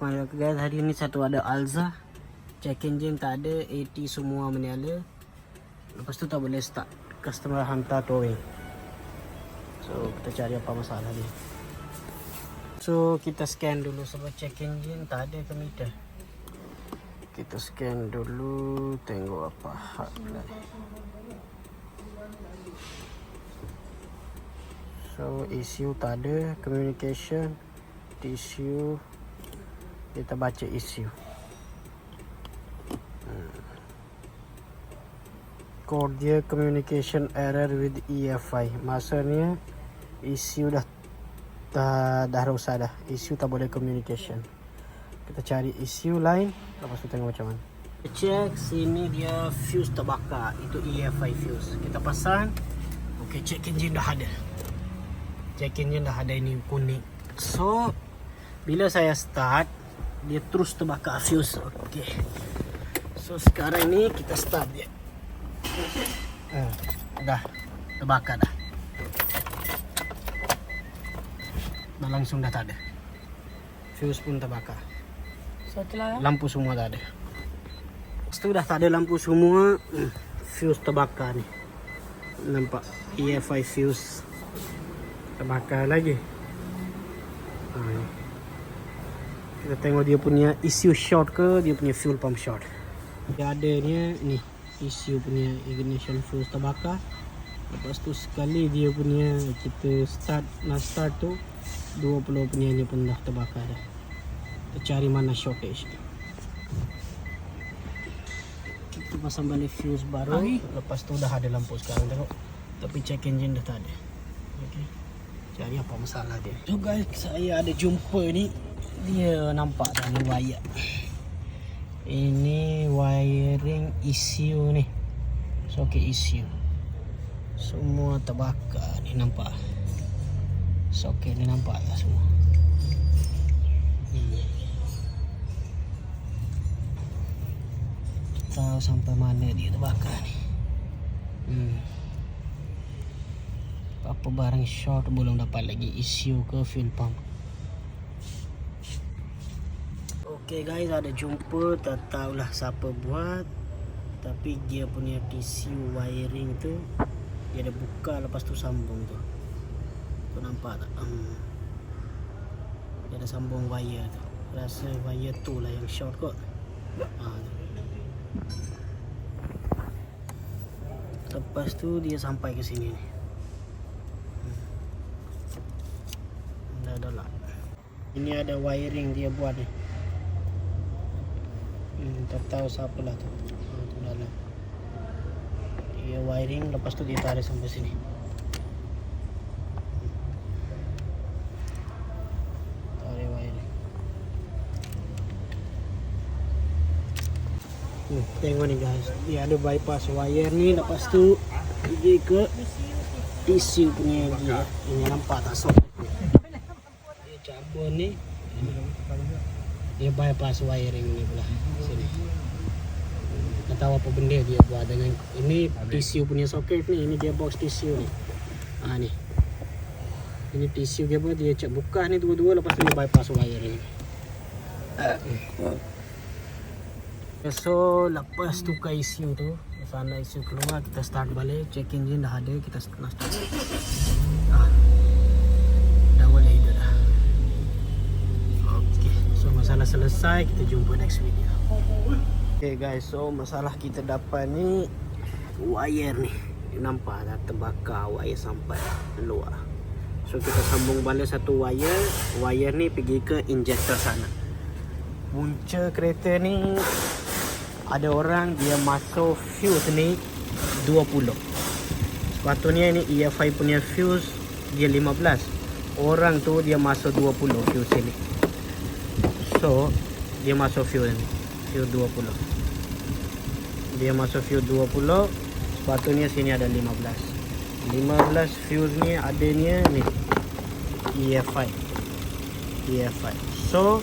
Guys, hari ni satu ada Alza, check engine tak ada, AT semua menyala. Lepas tu tak boleh start, customer hantar towing. So kita cari apa masalah dia. So kita scan dulu sebab check engine tak ada ke meter. Kita scan dulu, tengok apa hal lah. So issue tak ada, communication, issue. Kita baca issue. Code dia communication error with EFI. Maksudnya issue dah rosak dah. Issue tak boleh communication. Kita cari issue lain, lepas tu tengok macam mana. Check sini dia fuse terbakar. Itu EFI fuse. Kita pasang. Okey, check engine dah ada. Check engine dah ada, ini kuning. So bila saya start, dia terus terbakar fuse. Okey. So sekarang ni kita start dia. Dah terbakar dah. Dah langsung dah tak ada. Fuse pun terbakar. Lampu semua tak ada. Setelah dah tak ada lampu semua, fuse terbakar ni. Nampak EFI fuse terbakar lagi. Kita tengok dia punya issue short ke dia punya fuel pump short. Dia adanya ni issue punya ignition fuse terbakar. Lepas tu sekali dia punya kita nak start tu 20 punya ni pun dah terbakar dah. Kita cari mana shortage. Kita pasang balik fuse baru. Lepas tu dah ada lampu sekarang tengok. Tapi check engine dah tak ada. Okey. Cari apa masalah dia. So guys, saya ada jumpa ni. Dia nampak dah ni wire. Ini wiring issue ni. Soket issue. Semua terbakar ni, nampak. Soket ni nampak tak semua. Tahu sampai mana dia terbakar ni. Apa barang short belum dapat lagi, issue ke fuel pump. Okay guys, ada jumpa, tak tahulah siapa buat. Tapi dia punya TCU wiring tu dia ada buka, lepas tu sambung tu. Tu nampak tak? Dia ada sambung wire tu. Rasa wire tu lah yang short kot. Lepas tu dia sampai ke sini ni. Dah lah. Ini ada wiring dia buat ni. Tak tahu siapa lah tu. Tu dalam. Dia wiring, lepas tu dia tarik sampai sini. Tarik wiring. Tengok ni guys. Dia ada bypass wire ni, lepas tu pergi ke TCU punya gear. Ini nampak tak soket ni. Dia cabut ni. Dia bypass wiring ni pula sini. Tak tahu apa benda dia buat dengan ini TCU punya soket ni. Ini dia box TCU ni. Ni. Ini TCU dia buat, dia cek buka ni dua-dua, lepas tu dia bypass wiring ni. So lepas tukar issue tu, sana issue keluar, kita start balik, check engine dah ada, kita nak start. Dah boleh hidup dah. Okay, so masalah selesai, kita jumpa next video. Okay guys, so masalah kita dapat ni wire ni. Nampak dah terbakar wire sampai luar. So kita sambung balik satu wire. Wire ni pergi ke injector sana. Punca kereta ni ada orang dia masuk fuse ni 20. Sepatutnya ni EFI punya fuse dia 15. Orang tu dia masuk 20 fuse ni. So dia masuk fuse ni, fuse 20. Dia masuk fuse 20. Sepatutnya sini ada 15 fuse ni adanya ni EFI. So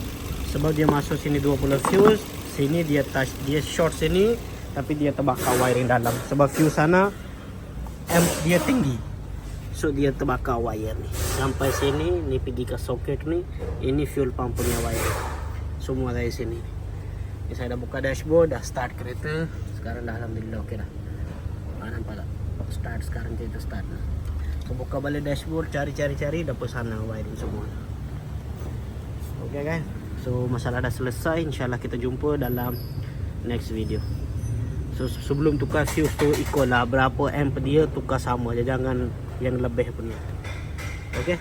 sebab dia masuk sini 20 fuse, sini dia touch, dia short sini, tapi dia terbakar wiring dalam. Sebab fuse sana dia tinggi, so dia terbakar wire ni sampai sini. Ni pergi ke soket ni, ini fuel pump punya wire. semua dari sini. Ini saya dah buka dashboard, dah start kereta. Sekarang dah alhamdulillah okey dah. Nampak tak? Start sekarang kita start. So, buka balik dashboard, cari dapat sana wiring semua. Okay guys. So masalah dah selesai. InsyaAllah kita jumpa dalam next video. So sebelum tukar fuse tu ikutlah berapa amp dia, tukar sama je, jangan yang lebih punya. Okay.